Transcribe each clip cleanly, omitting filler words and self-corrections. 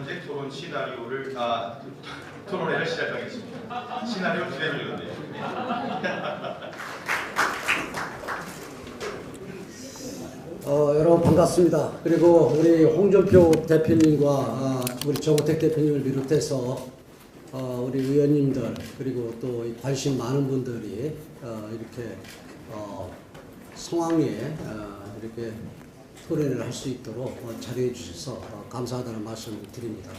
번째 토론 시나리오를 토론회를 시작하겠습니다. 시나리오 기대해주는데요. 여러분 반갑습니다. 그리고 우리 홍준표 대표님과 우리 정우택 대표님을 비롯해서 우리 의원님들 그리고 또 관심 많은 분들이 이렇게 성황리에 이렇게 토론을 할 수 있도록 자료해 주셔서 감사하다는 말씀을 드립니다.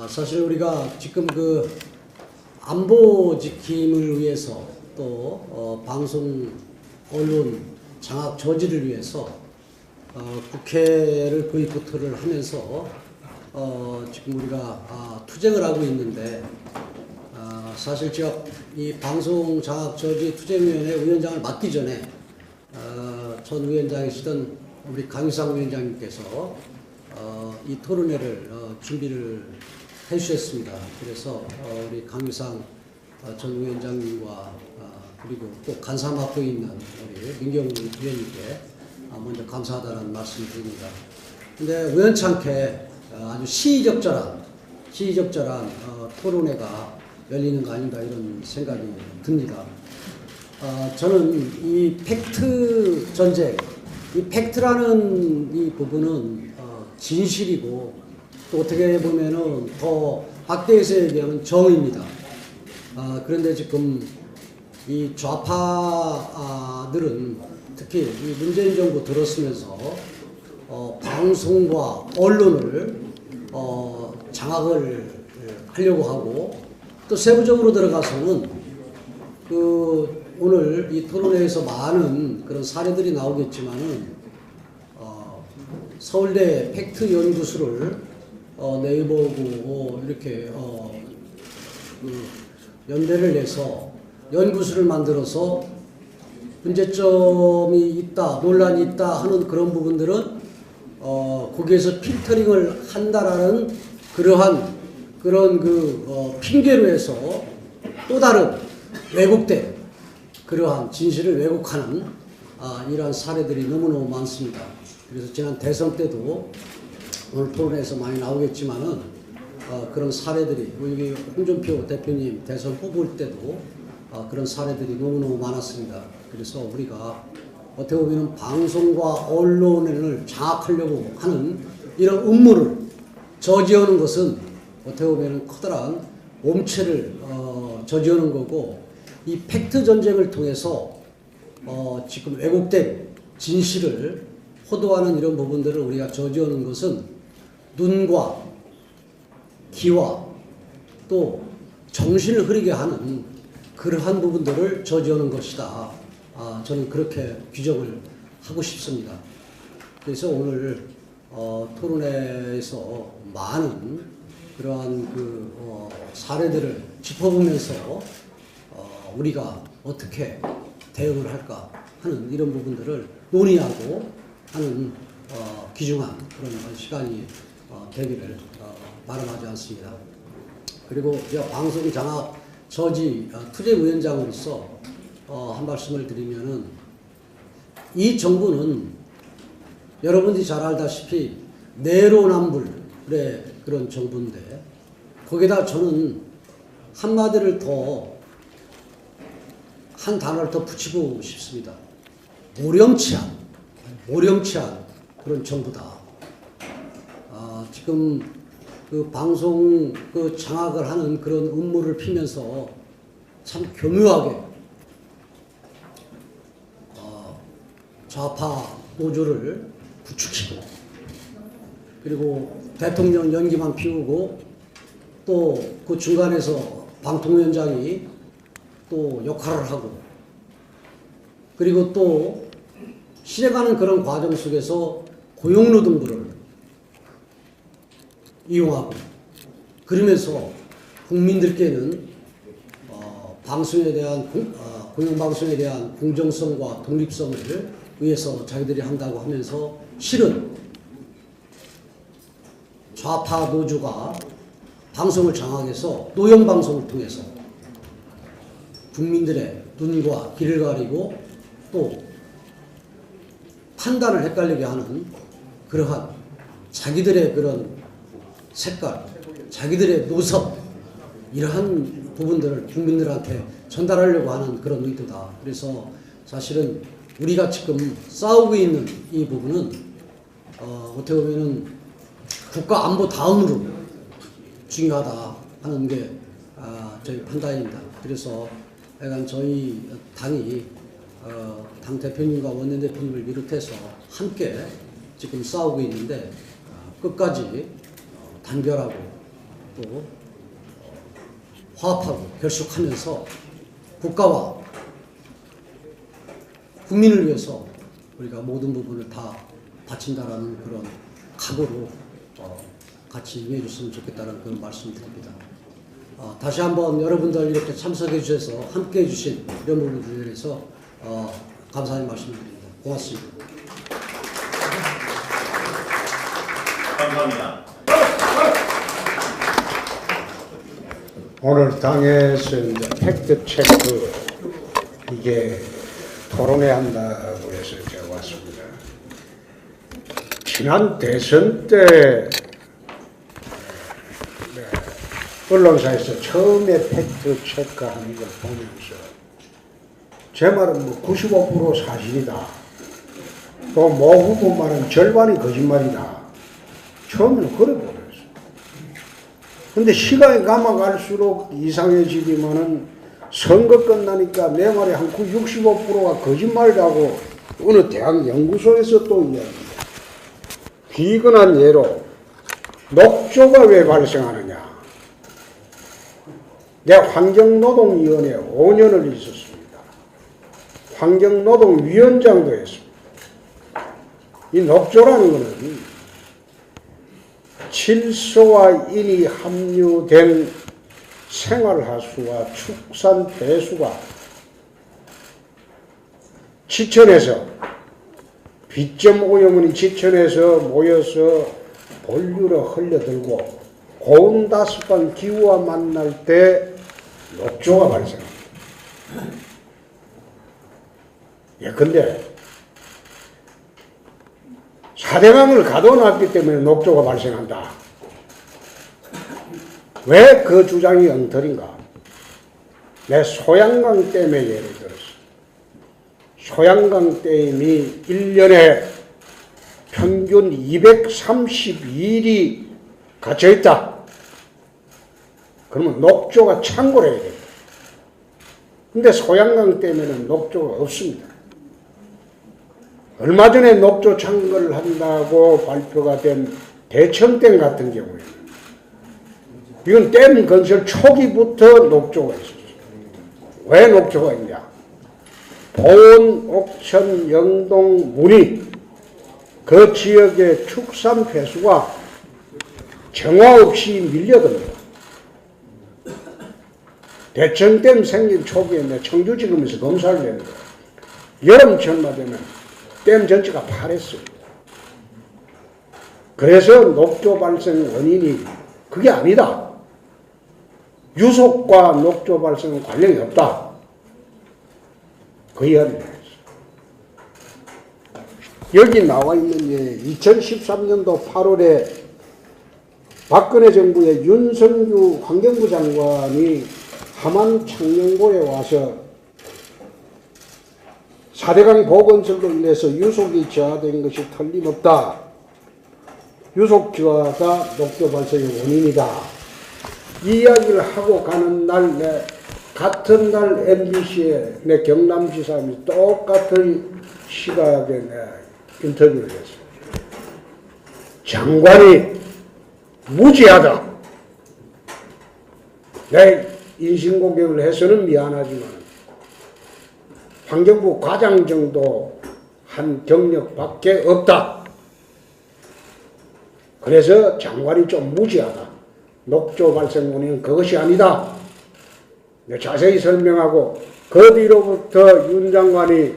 사실 우리가 지금 그 안보 지킴을 위해서 또 방송 언론 장악 저지를 위해서 국회를 보이콧을 하면서 지금 우리가 투쟁을 하고 있는데 사실 제가 이 방송 장악 저지 투쟁위원회 위원장을 맡기 전에 전 위원장이시던 우리 강유상 위원장님께서 이 토론회를 준비를 해주셨습니다. 그래서 우리 강유상 전 위원장님과 그리고 또 간사 맡고 있는 우리 민경 위원님께 먼저 감사하다는 말씀을 드립니다. 근데 우연찮게 아주 시의적절한 토론회가 열리는 거 아닌가 이런 생각이 듭니다. 저는 이 팩트 전쟁, 이 팩트라는 이 부분은 진실이고 또 어떻게 보면은 더 확대해서 얘기하면 정의입니다. 그런데 지금 이 좌파들은 특히 이 문재인 정부 들었으면서 방송과 언론을 장악을 하려고 하고 또 세부적으로 들어가서는 오늘 이 토론회에서 많은 그런 사례들이 나오겠지만은 서울대 팩트 연구소를 내보고 이렇게 연대를 해서 연구소를 만들어서 문제점이 있다, 논란이 있다 하는 그런 부분들은 거기에서 필터링을 한다라는 그러한 핑계로 해서 또 다른 왜곡된 그러한 진실을 왜곡하는 이러한 사례들이 너무너무 많습니다. 그래서 지난 대선 때도 오늘 토론에서 많이 나오겠지만은 그런 사례들이 우리 홍준표 대표님 대선 후보일 때도 그런 사례들이 너무너무 많았습니다. 그래서 우리가 어떻게 보면 방송과 언론을 장악하려고 하는 이런 음모를 저지하는 것은 어떻게 보면 커다란 몸체를 저지하는 거고 이 팩트 전쟁을 통해서 지금 왜곡된 진실을 호도하는 이런 부분들을 우리가 저지하는 것은 눈과 귀와 또 정신을 흐리게 하는 그러한 부분들을 저지하는 것이다. 저는 그렇게 규정을 하고 싶습니다. 그래서 오늘 토론회에서 많은 그러한 사례들을 짚어보면서 우리가 어떻게 대응을 할까 하는 이런 부분들을 논의하고 하는 귀중한 그런 시간이 되기를 바람하지 않습니다. 그리고 제가 방송 장악 저지 투쟁위원장으로서 한 말씀을 드리면은 이 정부는 여러분들이 잘 알다시피 내로남불의 그런 정부인데 거기다 저는 한마디를 한 단어를 더 붙이고 싶습니다. 모렴치한 그런 정부다. 지금 그 방송 장악을 하는 그런 음모를 피면서 참 교묘하게 좌파 노조를 부추기고 그리고 대통령 연기만 피우고 또 그 중간에서 방통위원장이 또 역할을 하고 그리고 또 실행하는 그런 과정 속에서 고용노동부를 이용하고 그러면서 국민들께는 방송에 대한 공영방송에 대한 공정성과 독립성을 위해서 자기들이 한다고 하면서 실은 좌파 노조가 방송을 장악해서 노영방송을 통해서 국민들의 눈과 귀를 가리고 또 판단을 헷갈리게 하는 그러한 자기들의 그런 색깔, 자기들의 노선 이러한 부분들을 국민들한테 전달하려고 하는 그런 의도다. 그래서 사실은 우리가 지금 싸우고 있는 이 부분은 어떻게 보면은 국가 안보 다음으로 중요하다 하는 게 저희 판단입니다. 그래서 약간 저희 당이 당 대표님과 원내 대표님을 비롯해서 함께 지금 싸우고 있는데 끝까지 단결하고 또 화합하고 결속하면서 국가와 국민을 위해서 우리가 모든 부분을 다 바친다라는 그런 각오로 같이 임해 주셨으면 좋겠다는 그런 말씀드립니다. 다시 한번 여러분들 이렇게 참석해 주셔서 함께 해 주신 이런 부분들에 대해서 감사의 말씀드립니다. 고맙습니다. 감사합니다. 오늘 당에서 이제 팩트 체크 이게 토론해야 한다고 해서 제가 왔습니다. 지난 대선 때 언론사에서 처음에 팩트 체크하는 걸 보면서 제 말은 뭐 95% 사실이다. 또 모 후보 말은 절반이 거짓말이다. 처음에는 그래 보였어요. 근데 시간이 감아갈수록 이상해지기만은 선거 끝나니까 내 말이 한 65%가 거짓말이라고 어느 대학 연구소에서 또 이야기합니다. 비근한 예로 녹조가 왜 발생하느냐. 내가 환경노동위원회에 5년을 있었습니다. 환경노동위원장도 했습니다. 이 녹조라는 것은 질소와 인이 함유된 생활하수와 축산 배수가 지천에서 비점 오염물이 지천에서 모여서 본류로 흘려들고 고온다습한 기후와 만날 때 녹조가 발생합니다. 근데 4대강을 가둬놨기 때문에 녹조가 발생한다. 왜 그 주장이 엉터리인가? 내 소양강 댐의 예를 들었어. 소양강 댐이 1년에 평균 232일이 갇혀있다. 그러면 녹조가 창고를 해야 됩니다. 근데 소양강 댐에는 녹조가 없습니다. 얼마 전에 녹조 창거를 한다고 발표가 된 대청댐 같은 경우에는 이건 댐 건설 초기부터 녹조가 있었어요. 왜 녹조가 있냐? 보은, 옥천, 영동, 문의 그 지역의 축산 폐수가 정화 없이 밀려듭니다. 대청댐 생긴 초기에 내가 청주지검에서 검사를 했는데 여름철만 되면 댐 전체가 파랬어요. 그래서 녹조 발생 원인이 그게 아니다. 유속과 녹조 발생은 관련이 없다. 그 이야기를 했어요. 여기 나와 있는 게 2013년도 8월에 박근혜 정부의 윤석유 환경부 장관이 함안 창녕고에 와서 4대강 보건설로 인해서 유속이 저하된 것이 틀림없다. 유속 저하가 녹조 발생의 원인이다. 이 이야기를 하고 가는 날, 같은 날 MBC에 내 경남지사님이 똑같은 시각에 인터뷰를 했어요. 장관이 무지하다. 내 인신공격을 해서는 미안하지만 환경부 과장 정도 한 경력밖에 없다. 그래서 장관이 좀 무지하다. 녹조 발생 원인은 그것이 아니다. 자세히 설명하고 그 뒤로부터 윤 장관이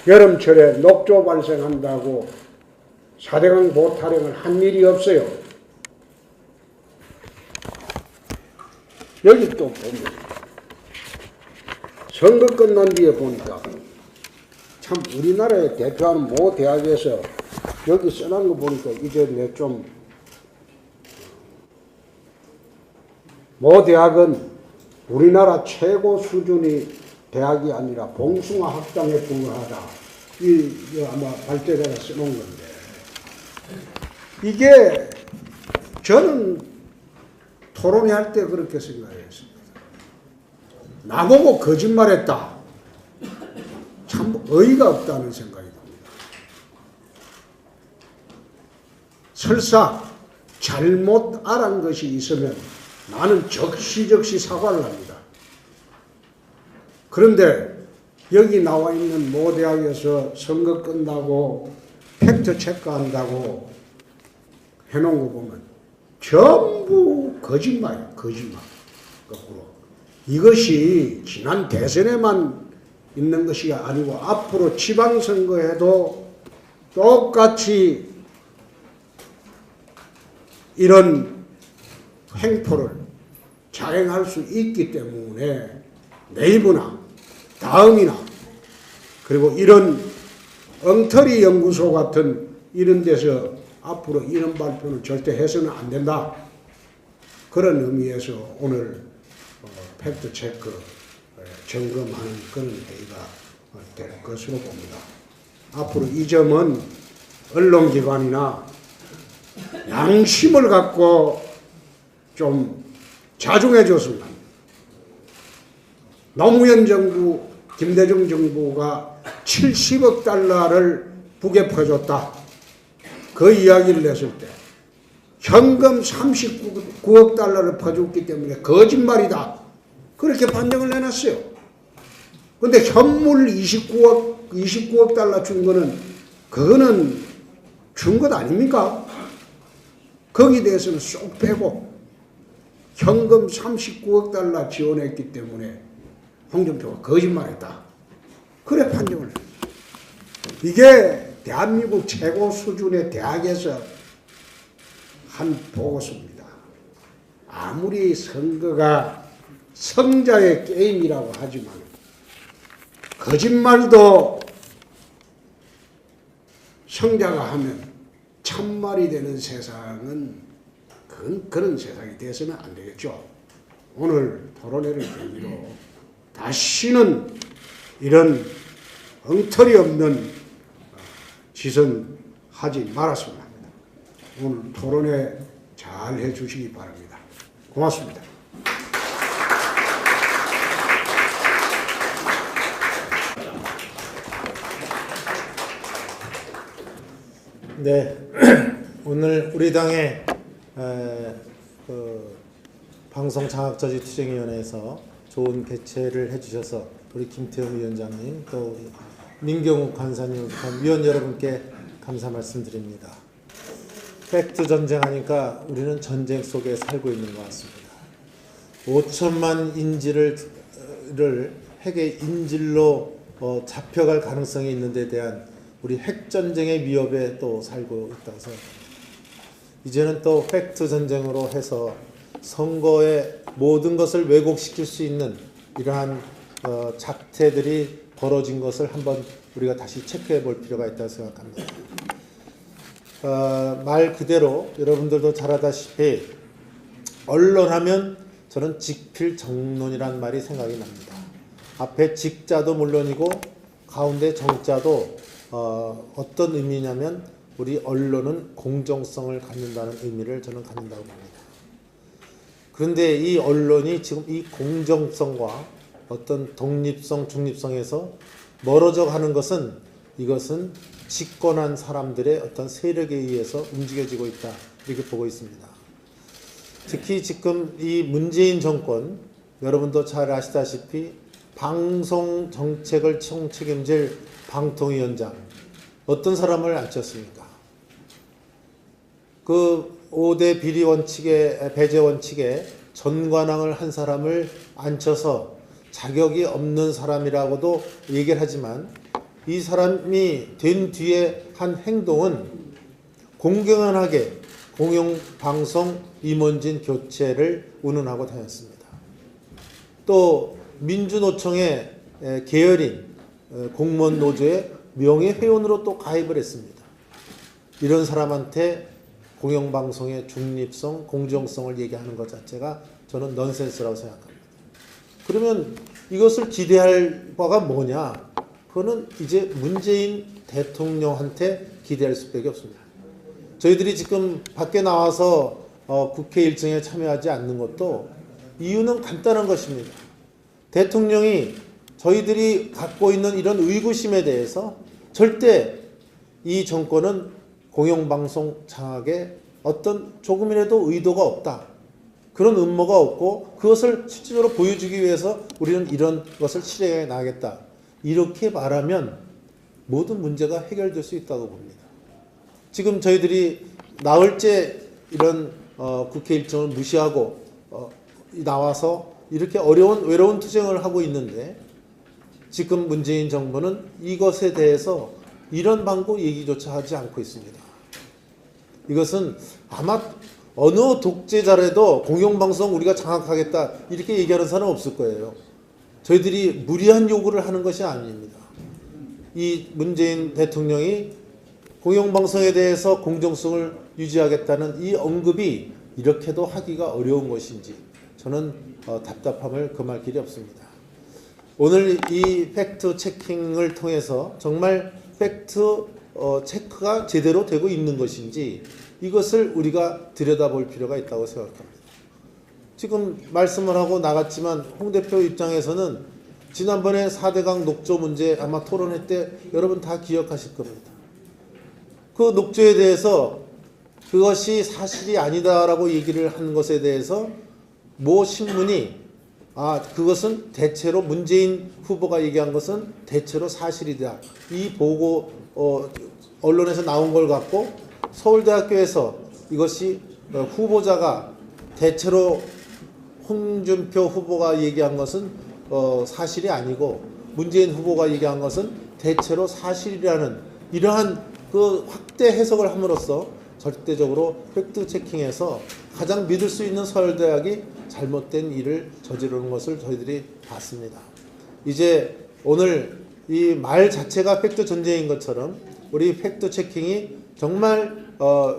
여름철에 녹조 발생한다고 4대강 보타령을 한 일이 없어요. 여기 또 보면 선거 끝난 뒤에 보니까 참 우리나라에 대표하는 모 대학에서 여기 써놓은 거 보니까 이제 내 좀 모 대학은 우리나라 최고 수준의 대학이 아니라 봉숭아 학장에 불과하다. 이거 아마 발제자가 써놓은 건데, 이게 저는 토론회 할 때 그렇게 생각했습니다. 나보고 거짓말했다. 참 어이가 없다는 생각이 듭니다. 설사 잘못 알은 것이 있으면 나는 적시적시 사과를 합니다. 그런데 여기 나와 있는 모 대학에서 선거 끝나고 팩트 체크한다고 해놓은 거 보면 전부 거짓말이에요. 거짓말. 거꾸로. 이것이 지난 대선에만 있는 것이 아니고 앞으로 지방선거에도 똑같이 이런 횡포를 자행할 수 있기 때문에 네이버나 다음이나 그리고 이런 엉터리 연구소 같은 이런 데서 앞으로 이런 발표는 절대 해서는 안 된다. 그런 의미에서 오늘 팩트 체크 점검하는 그런 회의가 될 것으로 봅니다. 앞으로 이 점은 언론기관이나 양심을 갖고 좀 자중해 줬습니다. 노무현 정부, 김대중 정부가 70억 달러를 북에 퍼줬다. 그 이야기를 냈을 때 현금 39억 달러를 퍼줬기 때문에 거짓말이다. 그렇게 판정을 내놨어요. 근데 현물 29억 달러 준 거는 그거는 준 것 아닙니까? 거기에 대해서는 쏙 빼고 현금 39억 달러 지원했기 때문에 홍준표가 거짓말했다. 그래 판정을 했어요. 이게 대한민국 최고 수준의 대학에서 한 보고서입니다. 아무리 선거가 성자의 게임이라고 하지만 거짓말도 성자가 하면 참말이 되는 세상은 그런 세상이 돼서는 안 되겠죠. 오늘 토론회를 계기로 다시는 이런 엉터리 없는 짓은 하지 말았으면 합니다. 오늘 토론회 잘 해주시기 바랍니다. 고맙습니다. 네, 오늘 우리 당의 방송장악저지투쟁위원회에서 좋은 개최를 해주셔서 우리 김태흠 위원장님 또 민경욱 간사님 위원 여러분께 감사 말씀드립니다. 팩트 전쟁하니까 우리는 전쟁 속에 살고 있는 것 같습니다. 5천만 인질을 핵의 인질로 잡혀갈 가능성이 있는 데 대한 우리 핵전쟁의 위협에 또 살고 있다고 생각합니다. 이제는 또 팩트 전쟁으로 해서 선거의 모든 것을 왜곡시킬 수 있는 이러한 작태들이 벌어진 것을 한번 우리가 다시 체크해 볼 필요가 있다고 생각합니다. 말 그대로 여러분들도 잘 알다시피 언론하면 저는 직필정론이란 말이 생각이 납니다. 앞에 직자도 물론이고 가운데 정자도 어떤 의미냐면 우리 언론은 공정성을 갖는다는 의미를 저는 갖는다고 봅니다. 그런데 이 언론이 지금 이 공정성과 어떤 독립성, 중립성에서 멀어져 가는 것은 이것은 집권한 사람들의 어떤 세력에 의해서 움직여지고 있다. 이렇게 보고 있습니다. 특히 지금 이 문재인 정권, 여러분도 잘 아시다시피 방송 정책을 총책임질 방통위원장, 어떤 사람을 앉혔습니까? 그 5대 비리 원칙에, 배제 원칙에 전관왕을 한 사람을 앉혀서 자격이 없는 사람이라고도 얘기를 하지만 이 사람이 된 뒤에 한 행동은 공경연하게 공영방송 임원진 교체를 운운하고 다녔습니다. 또 민주노총의 계열인 공무원 노조의 명예회원으로 또 가입을 했습니다. 이런 사람한테 공영방송의 중립성, 공정성을 얘기하는 것 자체가 저는 넌센스라고 생각합니다. 그러면 이것을 기대할 바가 뭐냐? 그거는 이제 문재인 대통령한테 기대할 수밖에 없습니다. 저희들이 지금 밖에 나와서 국회 일정에 참여하지 않는 것도 이유는 간단한 것입니다. 대통령이 저희들이 갖고 있는 이런 의구심에 대해서 절대 이 정권은 공영방송 장악에 어떤 조금이라도 의도가 없다. 그런 음모가 없고 그것을 실질적으로 보여주기 위해서 우리는 이런 것을 실행해 나가겠다. 이렇게 말하면 모든 문제가 해결될 수 있다고 봅니다. 지금 저희들이 나흘째 이런 국회 일정을 무시하고 나와서 이렇게 외로운 투쟁을 하고 있는데 지금 문재인 정부는 이것에 대해서 이런 방법 얘기조차 하지 않고 있습니다. 이것은 아마 어느 독재자라도 공영방송 우리가 장악하겠다 이렇게 얘기하는 사람은 없을 거예요. 저희들이 무리한 요구를 하는 것이 아닙니다. 이 문재인 대통령이 공영방송에 대해서 공정성을 유지하겠다는 이 언급이 이렇게도 하기가 어려운 것인지 저는 답답함을 금할 길이 없습니다. 오늘 이 팩트 체킹을 통해서 정말 팩트 체크가 제대로 되고 있는 것인지 이것을 우리가 들여다볼 필요가 있다고 생각합니다. 지금 말씀을 하고 나갔지만 홍 대표 입장에서는 지난번에 4대강 녹조 문제 아마 토론회 때 여러분 다 기억하실 겁니다. 그 녹조에 대해서 그것이 사실이 아니다라고 얘기를 한 것에 대해서 모 신문이 그것은 대체로 문재인 후보가 얘기한 것은 대체로 사실이다. 이 보고 언론에서 나온 걸 갖고 서울대학교에서 이것이 후보자가 대체로 홍준표 후보가 얘기한 것은 사실이 아니고 문재인 후보가 얘기한 것은 대체로 사실이라는 이러한 그 확대 해석을 함으로써 절대적으로 팩트 체킹에서 가장 믿을 수 있는 서울대학이 잘못된 일을 저지르는 것을 저희들이 봤습니다. 이제 오늘 이 말 자체가 팩트 전쟁인 것처럼 우리 팩트 체킹이 정말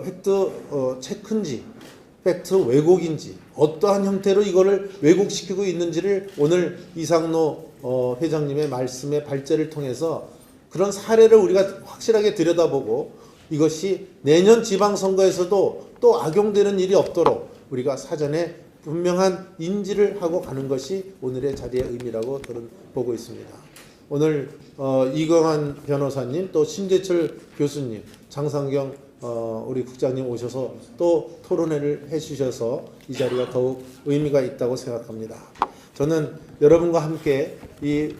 팩트 체크인지 팩트 왜곡인지 어떠한 형태로 이거를 왜곡시키고 있는지를 오늘 이상로 회장님의 말씀의 발제를 통해서 그런 사례를 우리가 확실하게 들여다보고 이것이 내년 지방선거에서도 또 악용되는 일이 없도록 우리가 사전에 분명한 인지를 하고 가는 것이 오늘의 자리의 의미라고 저는 보고 있습니다. 오늘 이광환 변호사님 또 신재철 교수님 장상경 우리 국장님 오셔서 또 토론회를 해주셔서 이 자리가 더욱 의미가 있다고 생각합니다. 저는 여러분과 함께 이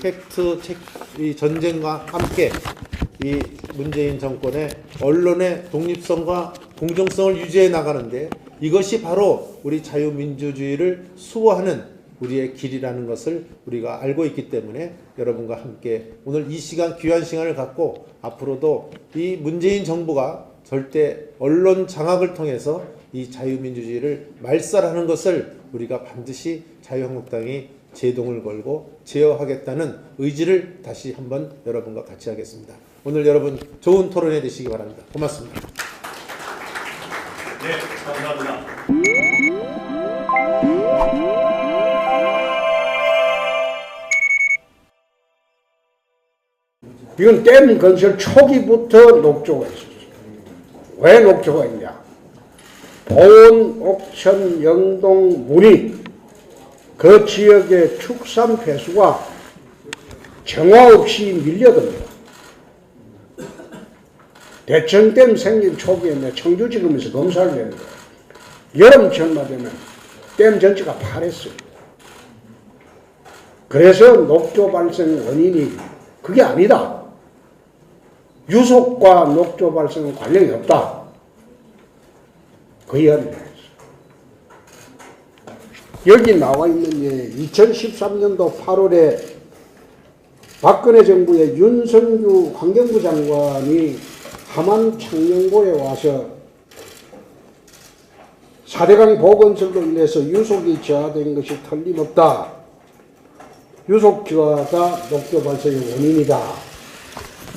팩트 체크 이 전쟁과 함께 이 문재인 정권의 언론의 독립성과 공정성을 유지해 나가는데 이것이 바로 우리 자유민주주의를 수호하는 우리의 길이라는 것을 우리가 알고 있기 때문에 여러분과 함께 오늘 이 시간 귀한 시간을 갖고 앞으로도 이 문재인 정부가 절대 언론 장악을 통해서 이 자유민주주의를 말살하는 것을 우리가 반드시 자유한국당이 제동을 걸고 제어하겠다는 의지를 다시 한번 여러분과 같이 하겠습니다. 오늘 여러분 좋은 토론회 되시기 바랍니다. 고맙습니다. 네, 감사합니다. 이건 댐 건설 초기부터 녹조가 있었어요. 왜 녹조가 있냐? 보은, 옥천, 영동, 문이 그 지역의 축산 폐수가 정화 없이 밀려듭니다. 대천댐 생긴 초기에 내 청주지검에서 검사를 했는데 여름철만 되면 댐 전체가 파랬어요. 그래서 녹조 발생 원인이 그게 아니다. 유속과 녹조 발생은 관련이 없다. 그 이야기를 했어요. 여기 나와 있는 게 2013년도 8월에 박근혜 정부의 윤석유 환경부 장관이 함안 창녕고에 와서 4대강 보건설로 인해서 유속이 저하된 것이 틀림없다. 유속 저하가 녹조 발생의 원인이다.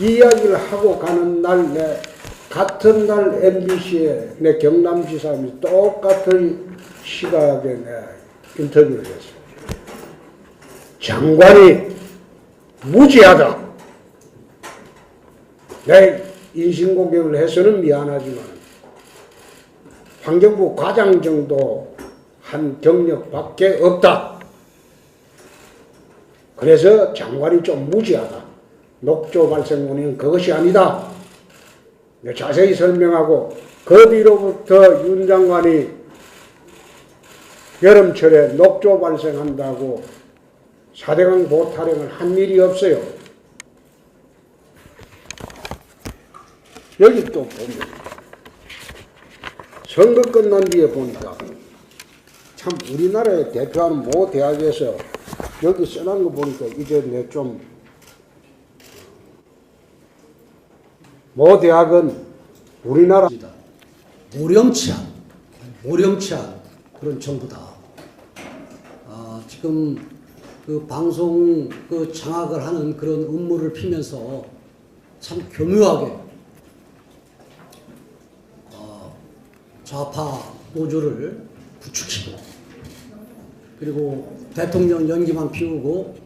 이 이야기를 하고 가는 날 같은 날 MBC에 내 경남지사님이 똑같은 시각에 내가 인터뷰를 했어요. 장관이 무지하다. 내 인신공격을 해서는 미안하지만 환경부 과장 정도 한 경력밖에 없다. 그래서 장관이 좀 무지하다. 녹조 발생 원인은 그것이 아니다. 자세히 설명하고 그 뒤로부터 윤 장관이 여름철에 녹조 발생한다고 4대강 보호 타령을 한 일이 없어요. 여기 또 보면 선거 끝난 뒤에 보니까 참 우리나라의 대표하는 모 대학에서 여기 써놓은 거 보니까 이제 내 좀 모 대학은 우리나라 모령치한 그런 정부다. 지금 그 방송 그 장악을 하는 그런 음모를 피면서 참 교묘하게 좌파 노조를 부추기고 그리고 대통령 연기만 피우고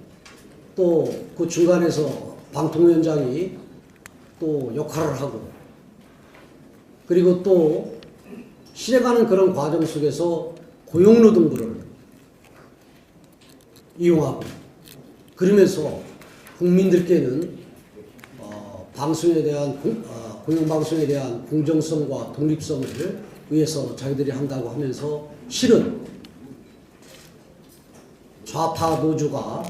또 그 중간에서 방통위원장이 또 역할을 하고 그리고 또 실행하는 그런 과정 속에서 고용노동부를 이용하고 그러면서 국민들께는 방송에 대한 공영방송에 대한 공정성과 독립성을 위해서 자기들이 한다고 하면서 실은 좌파 노조가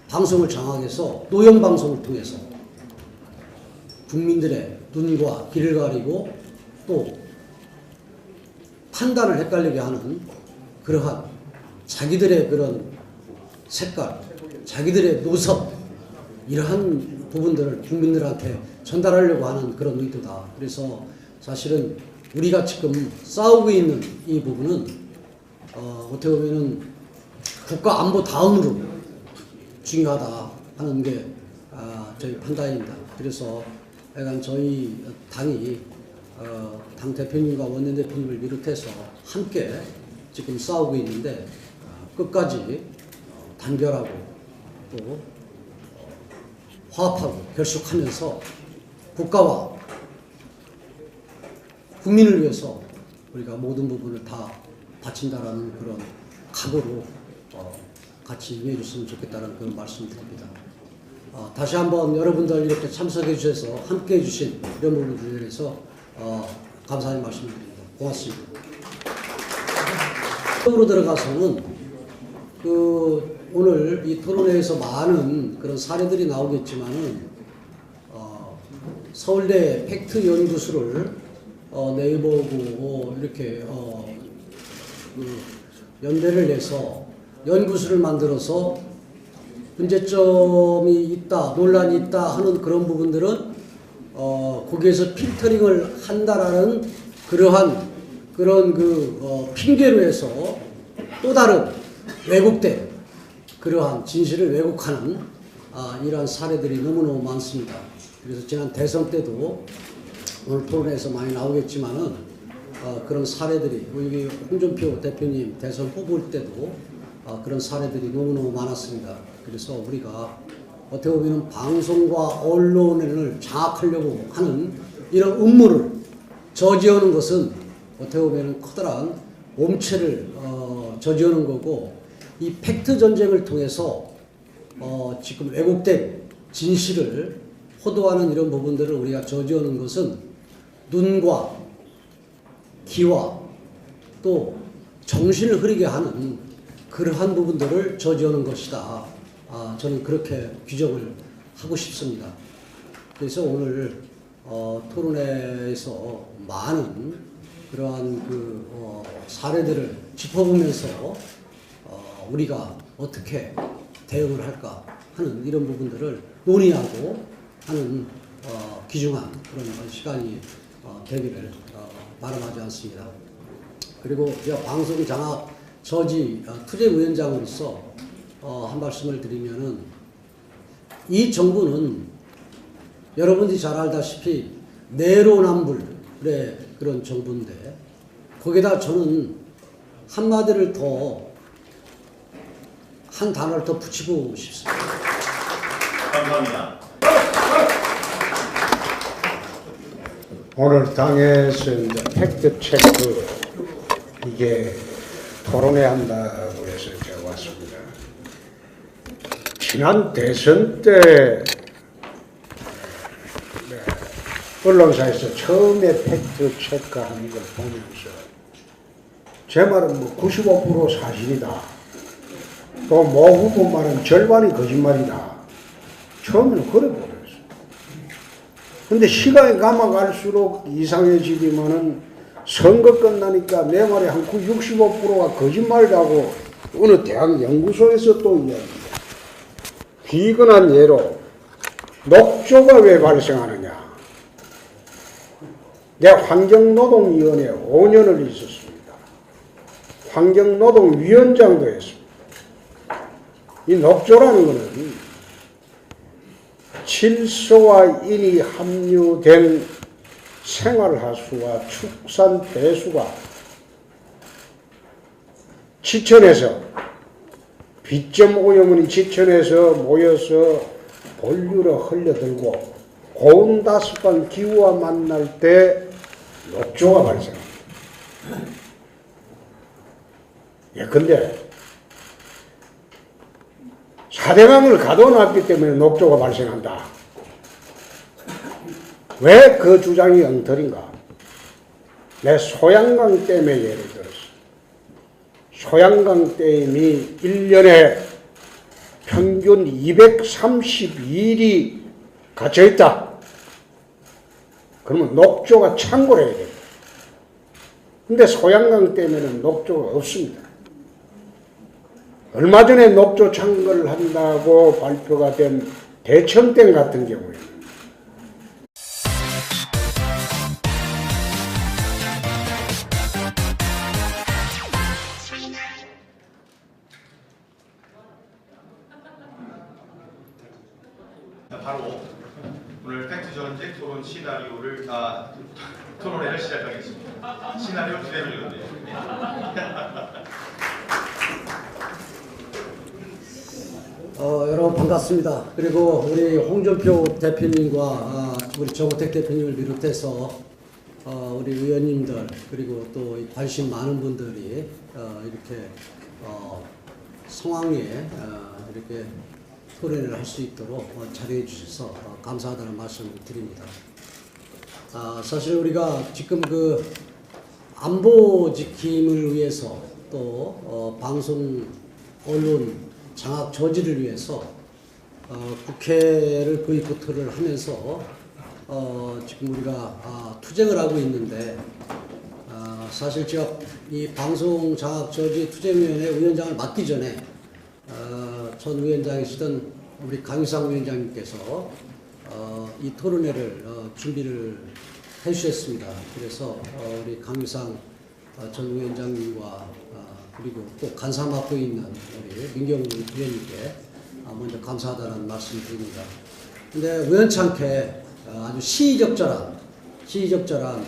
방송을 장악해서 노영방송을 통해서 국민들의 눈과 귀를 가리고 또 판단을 헷갈리게 하는 그러한 자기들의 그런 색깔, 자기들의 노선 이러한 부분들을 국민들한테 전달하려고 하는 그런 의도다. 그래서 사실은 우리가 지금 싸우고 있는 이 부분은 어떻게 보면은 국가 안보 다음으로 중요하다 하는 게 저희 판단입니다. 그래서 약간 저희 당이 당 대표님과 원내 대표님을 비롯해서 함께 지금 싸우고 있는데 끝까지 단결하고 또 화합하고 결속하면서 국가와 국민을 위해서 우리가 모든 부분을 다 바친다라는 그런 각오로 같이 임해 주셨으면 좋겠다는 그런 말씀드립니다. 다시 한번 여러분들 이렇게 참석해 주셔서 함께 해 주신 이런 부분들에 대해서 감사의 말씀드립니다. 고맙습니다. 으로 들어가서는 오늘 이 토론회에서 많은 그런 사례들이 나오겠지만은 서울대 팩트 연구소를 내보고 이렇게 연대를 해서 연구소를 만들어서 문제점이 있다, 논란이 있다 하는 그런 부분들은 거기에서 필터링을 한다라는 그러한 그런 핑계로 해서 또 다른 왜곡된 그러한 진실을 왜곡하는 이러한 사례들이 너무너무 많습니다. 그래서 지난 대선 때도 오늘 토론에서 많이 나오겠지만은 그런 사례들이 우리 홍준표 대표님 대선 후보일 때도 그런 사례들이 너무너무 많았습니다. 그래서 우리가 어떻게 보면 방송과 언론을 장악하려고 하는 이런 음모를 저지하는 것은 어떻게 보면 커다란 옴체를 저지하는 거고 이 팩트 전쟁을 통해서 지금 왜곡된 진실을 호도하는 이런 부분들을 우리가 저지하는 것은 눈과 귀와 또 정신을 흐리게 하는 그러한 부분들을 저지하는 것이다. 저는 그렇게 규정을 하고 싶습니다. 그래서 오늘 토론회에서 많은 그러한 사례들을 짚어보면서 우리가 어떻게 대응을 할까 하는 이런 부분들을 논의하고 하는 귀중한 그런 시간이 되기를 바람하지 않습니다. 그리고 제가 방송 장악 저지 투쟁위원장으로서 한 말씀을 드리면은 이 정부는 여러분들이 잘 알다시피 내로남불의 그런 정부인데 거기다 저는 한마디를 더, 한 단어를 더 붙이고 싶습니다. 감사합니다. 오늘 당에서 이제 팩트 체크 이게 토론회 한다고 해서 제가 왔습니다. 지난 대선 때 언론사에서 처음에 팩트 체크하는 걸 보면서 제 말은 뭐 95% 사실이다. 또 모 후보 말은 절반이 거짓말이다. 처음에는 그래 보였어요. 근데 시간이 가면갈수록 이상해지지만은 선거 끝나니까 내 말이 한 65%가 거짓말이라고 어느 대학 연구소에서 또 이야기합니다. 비근한 예로 녹조가 왜 발생하느냐. 내가 환경노동위원회에 5년을 있었습니다. 환경노동위원장도 했습니다. 이 녹조라는 것은 질소와 인이 함유된 생활하수와 축산 배수가 지천에서 비점 오염원이 지천에서 모여서 본류로 흘려들고 고온다습한 기후와 만날 때 녹조가 발생합니다. 근데 4대강을 가둬놨기 때문에 녹조가 발생한다. 왜 그 주장이 엉터리인가? 내 소양강 댐에 예를 들었어. 소양강 댐이 1년에 평균 232일이 갇혀있다. 그러면 녹조가 창고를 해야 됩니다. 근데 소양강 댐에는 녹조가 없습니다. 얼마 전에 녹조 창거를 한다고 발표가 된 대천댐 같은 경우에 바로 오늘 팩트 전쟁 토론 시나리오를 토론회를 시작하겠습니다. 시나리오 주제를 읽었네요. 여러분 반갑습니다. 그리고 우리 홍준표 대표님과 우리 정우택 대표님을 비롯해서 우리 의원님들 그리고 또 관심 많은 분들이 이렇게 성황리에 이렇게 토론을 할 수 있도록 자리해 주셔서 감사하다는 말씀을 드립니다. 사실 우리가 지금 그 안보 지킴을 위해서 또 방송 언론 장악 저지를 위해서 국회를 보이콧을 하면서 지금 우리가 투쟁을 하고 있는데 사실 제가 이 방송 장악 저지 투쟁위원회 위원장을 맡기 전에 전 위원장이시던 우리 강유상 위원장님께서 이 토론회를 준비를 해주셨습니다. 그래서 우리 강유상 전 위원장님과 그리고 또 간사 맡고 있는 우리 민경훈 의원님께 먼저 감사하다는 말씀을 드립니다. 근데 우연찮게 아주 시의적절한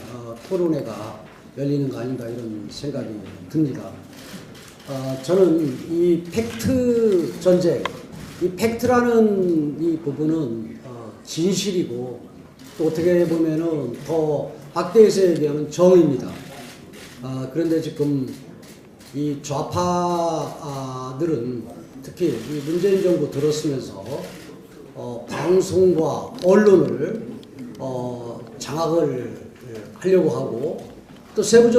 토론회가 열리는 거 아닌가 이런 생각이 듭니다. 저는 이 팩트 전쟁, 이 팩트라는 이 부분은 진실이고 또 어떻게 보면은 더 확대해서 얘기하면 정의입니다. 그런데 지금 이 좌파들은 특히 이 문재인 정부 들었으면서 방송과 언론을 장악을 하려고 하고 또 세부적